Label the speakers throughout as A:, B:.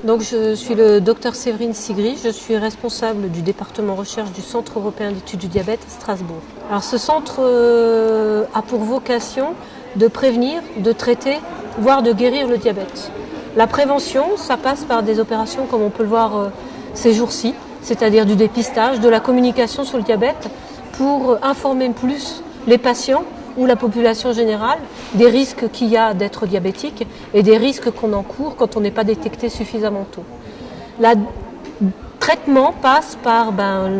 A: Donc je suis le docteur Séverine Sigri, je suis responsable du département recherche du Centre européen d'études du diabète à Strasbourg. Alors ce centre a pour vocation de prévenir, de traiter, voire de guérir le diabète. La prévention, ça passe par des opérations comme on peut le voir ces jours-ci, c'est-à-dire du dépistage, de la communication sur le diabète pour informer plus les patients ou la population générale des risques qu'il y a d'être diabétique et des risques qu'on encourt quand on n'est pas détecté suffisamment tôt. Le traitement passe par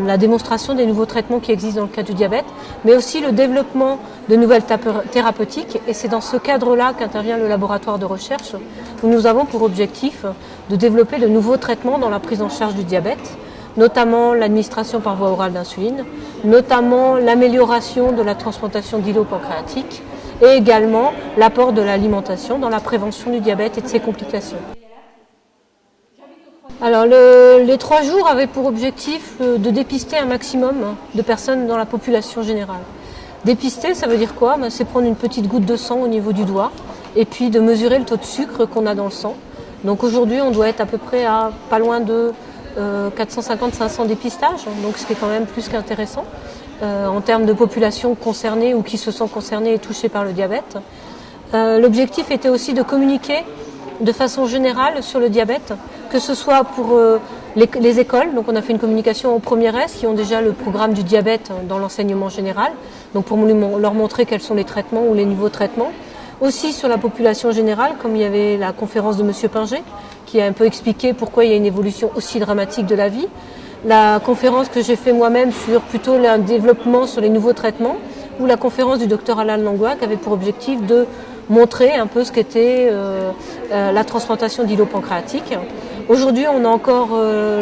A: la démonstration des nouveaux traitements qui existent dans le cas du diabète, mais aussi le développement de nouvelles thérapeutiques, et c'est dans ce cadre-là qu'intervient le laboratoire de recherche où nous avons pour objectif de développer de nouveaux traitements dans la prise en charge du diabète, notamment l'administration par voie orale d'insuline, notamment l'amélioration de la transplantation d'îlots pancréatiques et également l'apport de l'alimentation dans la prévention du diabète et de ses complications. Alors les 3 jours avaient pour objectif de dépister un maximum de personnes dans la population générale. Dépister, ça veut dire quoi? C'est prendre une petite goutte de sang au niveau du doigt et puis de mesurer le taux de sucre qu'on a dans le sang. Donc aujourd'hui, on doit être à peu près à pas loin de 450-500 dépistages, donc ce qui est quand même plus qu'intéressant en termes de population concernée ou qui se sent concernée et touchée par le diabète. L'objectif était aussi de communiquer de façon générale sur le diabète, que ce soit pour les écoles, donc on a fait une communication au premier S qui ont déjà le programme du diabète dans l'enseignement général, donc pour leur montrer quels sont les traitements ou les nouveaux traitements. Aussi sur la population générale, comme il y avait la conférence de M. Pinger, qui a un peu expliqué pourquoi il y a une évolution aussi dramatique de la vie. La conférence que j'ai fait moi-même sur plutôt le développement sur les nouveaux traitements, ou la conférence du docteur Alain Langlois qui avait pour objectif de montrer un peu ce qu'était la transplantation d'îlots pancréatiques. Aujourd'hui, on a encore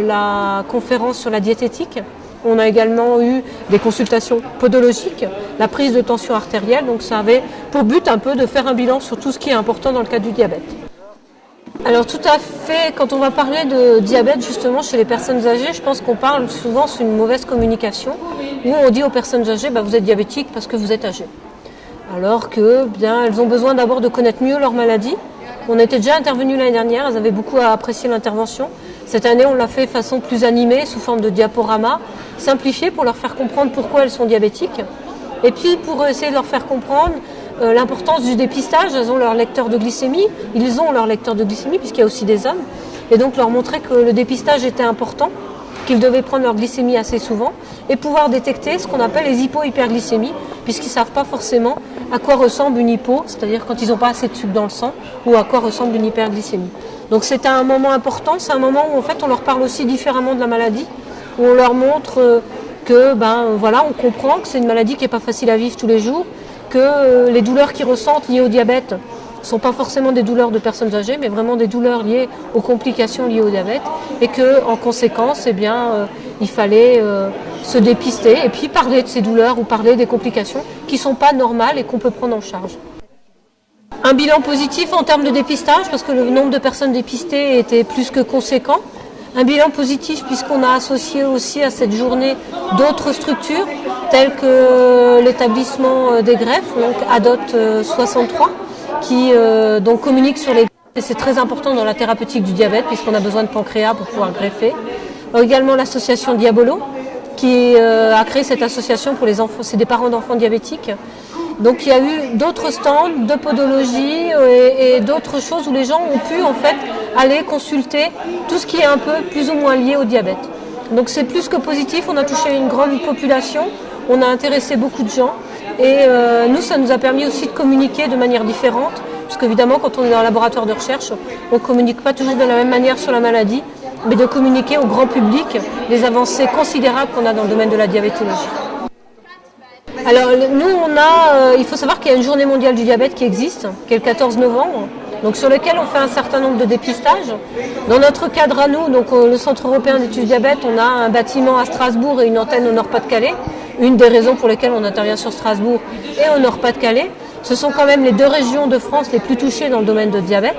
A: la conférence sur la diététique. On a également eu des consultations podologiques, la prise de tension artérielle, donc ça avait pour but un peu de faire un bilan sur tout ce qui est important dans le cas du diabète. Alors tout à fait, quand on va parler de diabète justement chez les personnes âgées, je pense qu'on parle souvent sur une mauvaise communication, où on dit aux personnes âgées, vous êtes diabétique parce que vous êtes âgé. Alors que elles ont besoin d'abord de connaître mieux leur maladie. On était déjà intervenu l'année dernière, elles avaient beaucoup apprécié l'intervention. Cette année, on l'a fait de façon plus animée, sous forme de diaporama, simplifié pour leur faire comprendre pourquoi elles sont diabétiques. Et puis pour essayer de leur faire comprendre l'importance du dépistage, elles ont leur lecteur de glycémie, ils ont leur lecteur de glycémie puisqu'il y a aussi des hommes. Et donc leur montrer que le dépistage était important, qu'ils devaient prendre leur glycémie assez souvent et pouvoir détecter ce qu'on appelle les hypo-hyperglycémies, puisqu'ils ne savent pas forcément à quoi ressemble une hypo, c'est-à-dire quand ils n'ont pas assez de sucre dans le sang, ou à quoi ressemble une hyperglycémie. Donc c'est un moment important, c'est un moment où en fait on leur parle aussi différemment de la maladie, où on leur montre que on comprend que c'est une maladie qui n'est pas facile à vivre tous les jours, que les douleurs qu'ils ressentent liées au diabète ne sont pas forcément des douleurs de personnes âgées, mais vraiment des douleurs liées aux complications liées au diabète, et qu'en conséquence, il fallait se dépister et puis parler de ces douleurs ou parler des complications qui ne sont pas normales et qu'on peut prendre en charge. Un bilan positif en termes de dépistage, parce que le nombre de personnes dépistées était plus que conséquent. Un bilan positif puisqu'on a associé aussi à cette journée d'autres structures, telles que l'établissement des greffes, donc ADOT 63, qui communique sur les greffes. Et c'est très important dans la thérapeutique du diabète, puisqu'on a besoin de pancréas pour pouvoir greffer. Également l'association Diabolo, qui a créé cette association pour les enfants, c'est des parents d'enfants diabétiques. Donc il y a eu d'autres stands de podologie et d'autres choses où les gens ont pu en fait aller consulter tout ce qui est un peu plus ou moins lié au diabète. Donc c'est plus que positif, on a touché une grande population, on a intéressé beaucoup de gens et nous ça nous a permis aussi de communiquer de manière différente, parce qu'évidemment quand on est dans un laboratoire de recherche, on ne communique pas toujours de la même manière sur la maladie, mais de communiquer au grand public les avancées considérables qu'on a dans le domaine de la diabétologie. Alors nous il faut savoir qu'il y a une journée mondiale du diabète qui existe, qui est le 14 novembre, donc sur lequel on fait un certain nombre de dépistages. Dans notre cadre à nous, donc le Centre européen d'études du diabète, on a un bâtiment à Strasbourg et une antenne au Nord-Pas-de-Calais. Une des raisons pour lesquelles on intervient sur Strasbourg et au Nord-Pas-de-Calais, ce sont quand même les 2 régions de France les plus touchées dans le domaine du diabète.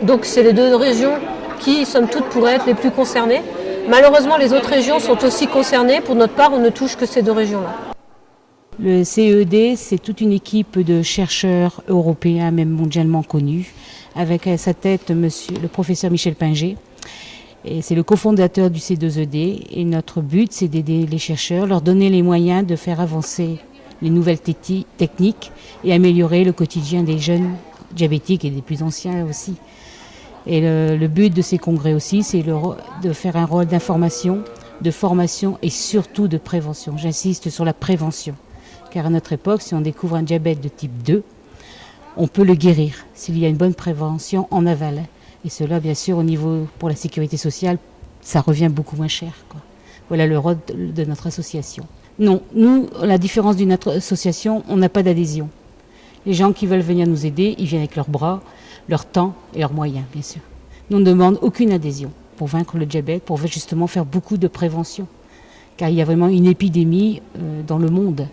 A: Donc c'est les 2 régions qui, somme toute, pourraient être les plus concernées. Malheureusement, les autres régions sont aussi concernées. Pour notre part, on ne touche que ces 2 régions-là.
B: Le CED, c'est toute une équipe de chercheurs européens, même mondialement connus, avec à sa tête le professeur Michel Pinger. Et c'est le cofondateur du C2ED. Et notre but, c'est d'aider les chercheurs, leur donner les moyens de faire avancer les nouvelles techniques et améliorer le quotidien des jeunes diabétiques et des plus anciens aussi. Et le but de ces congrès aussi, c'est de faire un rôle d'information, de formation et surtout de prévention. J'insiste sur la prévention. Car à notre époque, si on découvre un diabète de type 2, on peut le guérir s'il y a une bonne prévention en aval. Et cela, bien sûr, au niveau pour la sécurité sociale, ça revient beaucoup moins cher, quoi. Voilà le rôle de notre association. Non, nous, la différence d'une autre association, on n'a pas d'adhésion. Les gens qui veulent venir nous aider, ils viennent avec leurs bras, leur temps et leurs moyens, bien sûr. Nous ne demandons aucune adhésion pour vaincre le diabète, pour justement faire beaucoup de prévention. Car il y a vraiment une épidémie dans le monde.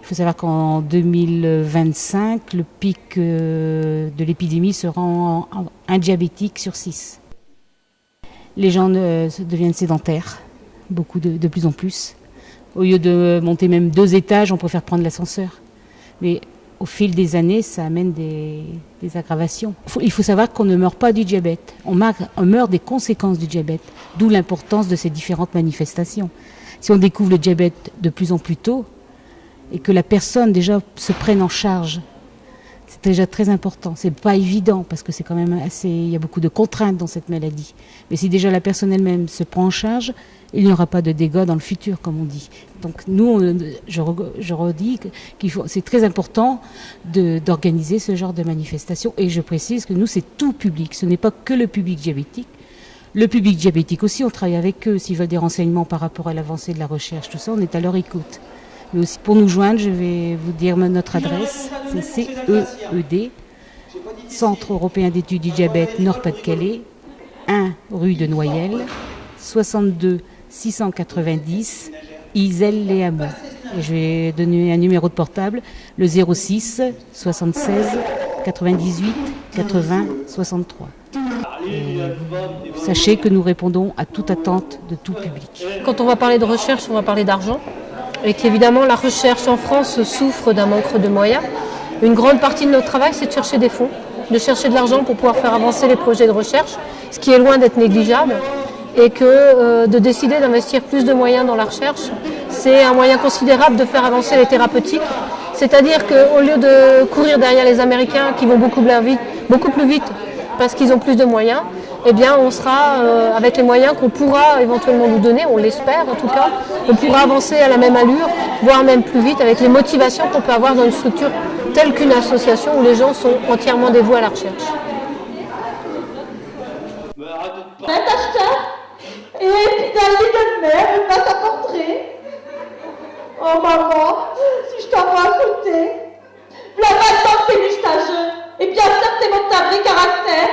B: Il faut savoir qu'en 2025, le pic de l'épidémie sera un diabétique sur 6. Les gens deviennent sédentaires, beaucoup de plus en plus. Au lieu de monter même 2 étages, on préfère prendre l'ascenseur. Mais au fil des années, ça amène des aggravations. Il faut savoir qu'on ne meurt pas du diabète. On meurt des conséquences du diabète, d'où l'importance de ces différentes manifestations. Si on découvre le diabète de plus en plus tôt, et que la personne déjà se prenne en charge, c'est déjà très important. C'est pas évident parce que c'est quand même il y a beaucoup de contraintes dans cette maladie. Mais si déjà la personne elle-même se prend en charge, il n'y aura pas de dégâts dans le futur, comme on dit. Donc nous, je redis c'est très important d'organiser ce genre de manifestation. Et je précise que nous, c'est tout public. Ce n'est pas que le public diabétique. Le public diabétique aussi, on travaille avec eux. S'ils veulent des renseignements par rapport à l'avancée de la recherche, tout ça, on est à leur écoute. Mais aussi, pour nous joindre, je vais vous dire notre adresse. C'est CEED, Centre européen d'études du diabète Nord-Pas-de-Calais, 1 rue de Noyelles, 62 690 Iselle-les-Hameaux. Et je vais donner un numéro de portable, le 06 76 98 80 63. Et sachez que nous répondons à toute attente de tout public.
A: Quand on va parler de recherche, on va parler d'argent. Et qu'évidemment, la recherche en France souffre d'un manque de moyens. Une grande partie de notre travail, c'est de chercher des fonds, de chercher de l'argent pour pouvoir faire avancer les projets de recherche, ce qui est loin d'être négligeable. Et que de décider d'investir plus de moyens dans la recherche, c'est un moyen considérable de faire avancer les thérapeutiques. C'est-à-dire qu'au lieu de courir derrière les Américains qui vont beaucoup plus vite parce qu'ils ont plus de moyens, eh bien on sera avec les moyens qu'on pourra éventuellement nous donner, on l'espère en tout cas, on pourra avancer à la même allure, voire même plus vite avec les motivations qu'on peut avoir dans une structure telle qu'une association où les gens sont entièrement dévoués à la recherche.
C: Natacha et puis Dali de mère, elle passe à portrait. Oh maman, si je t'envoie à côté, la maintenant que t'es ta jeune, et bien sûr t'es mon ta vrai caractère.